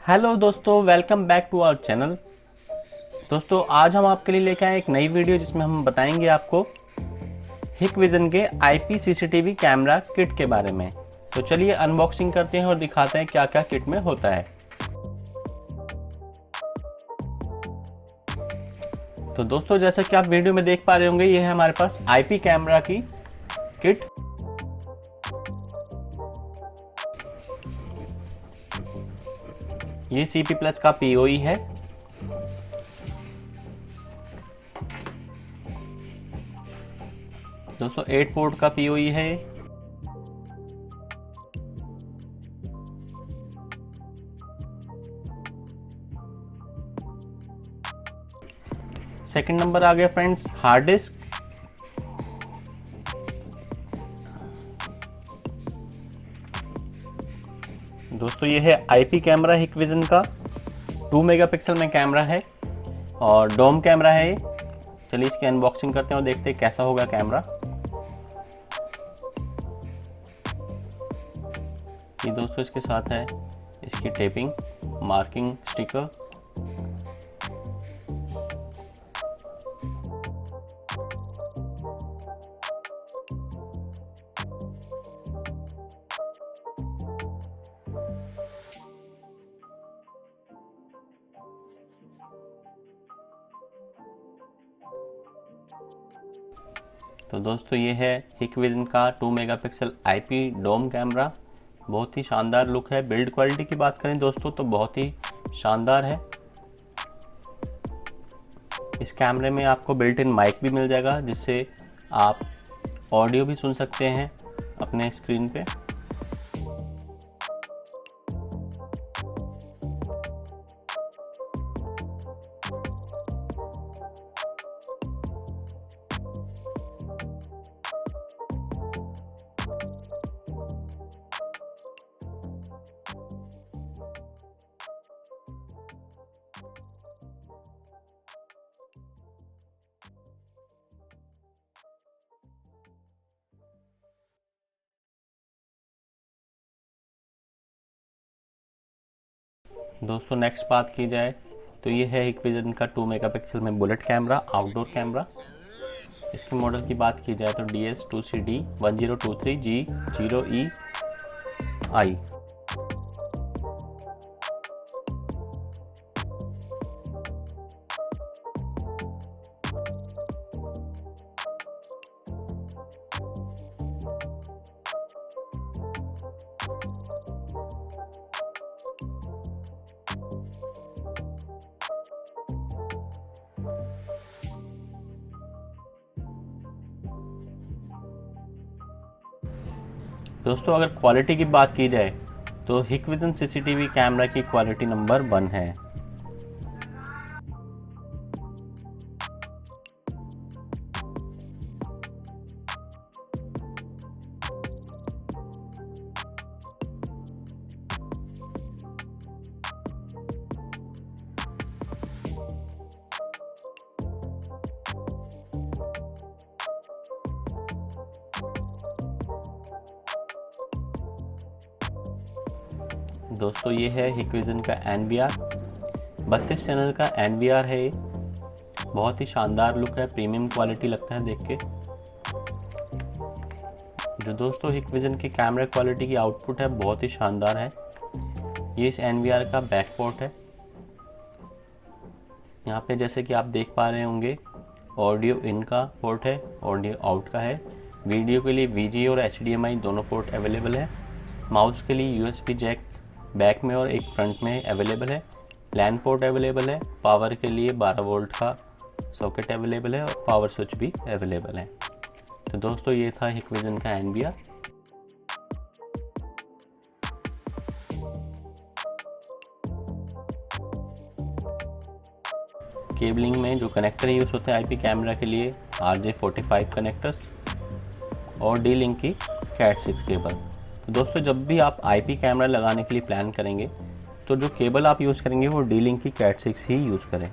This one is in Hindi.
हेलो दोस्तों, welcome back to our channel. दोस्तों, आज हम आपके लिए लेकर आए एक नई वीडियो जिसमें हम बताएंगे आपको हिकविजन के आईपी सीसीटीवी कैमरा किट के बारे में। तो चलिए अनबॉक्सिंग करते हैं और दिखाते हैं क्या क्या किट में होता है। तो दोस्तों, जैसा कि आप वीडियो में देख पा रहे होंगे, ये है हमारे पास आईपी कैमरा की किट। ये CP प्लस का POE है। दोस्तों 8 पोर्ट का POE है। सेकंड नंबर आ गया फ्रेंड्स हार्ड डिस्क। दोस्तों ये है आईपी कैमरा हिकविजन का, 2 मेगापिक्सल में कैमरा है और डोम कैमरा है ये। चलिए इसकी अनबॉक्सिंग करते हैं और देखते हैं कैसा होगा कैमरा। ये दोस्तों इसके साथ है इसकी टेपिंग, मार्किंग स्टिकर। तो दोस्तों ये है हिकविजन का 2 मेगापिक्सल आईपी डोम कैमरा। बहुत ही शानदार लुक है। बिल्ड क्वालिटी की बात करें दोस्तों तो बहुत ही शानदार है। इस कैमरे में आपको बिल्ट इन माइक भी मिल जाएगा जिससे आप ऑडियो भी सुन सकते हैं अपने स्क्रीन पे। दोस्तों नेक्स्ट बात की जाए तो ये है हिकविजन का 2 मेगापिक्सल में बुलेट कैमरा, आउटडोर कैमरा। इसके मॉडल की बात की जाए तो DS2CD1023G0EI। दोस्तों अगर क्वालिटी की बात की जाए तो हिकविजन सीसीटीवी कैमरा की क्वालिटी नंबर 1 है। दोस्तों ये है हिकविजन का NVR, 32 चैनल का NVR है ये। बहुत ही शानदार लुक है, प्रीमियम क्वालिटी लगता है देख के। जो दोस्तों हिकविजन की कैमरा क्वालिटी की आउटपुट है बहुत ही शानदार है। ये इस NVR का बैक पोर्ट है। यहाँ पे जैसे कि आप देख पा रहे होंगे ऑडियो इन का पोर्ट है, ऑडियो आउट का है। वीडियो के लिए VGA और HDMI दोनों पोर्ट अवेलेबल है। माउस के लिए USB जैक बैक में और एक फ्रंट में अवेलेबल है। लैन पोर्ट अवेलेबल है। पावर के लिए 12 वोल्ट का सॉकेट अवेलेबल है और पावर स्विच भी अवेलेबल है। तो दोस्तों ये था हिकविजन का NVR। केबलिंग में जो कनेक्टर यूज होते हैं आईपी कैमरा के लिए RJ45 कनेक्टर्स और D-Link की Cat6 केबल। तो दोस्तों जब भी आप आईपी कैमरा लगाने के लिए प्लान करेंगे तो जो केबल आप यूज़ करेंगे वो D-Link की Cat6 ही यूज़ करें।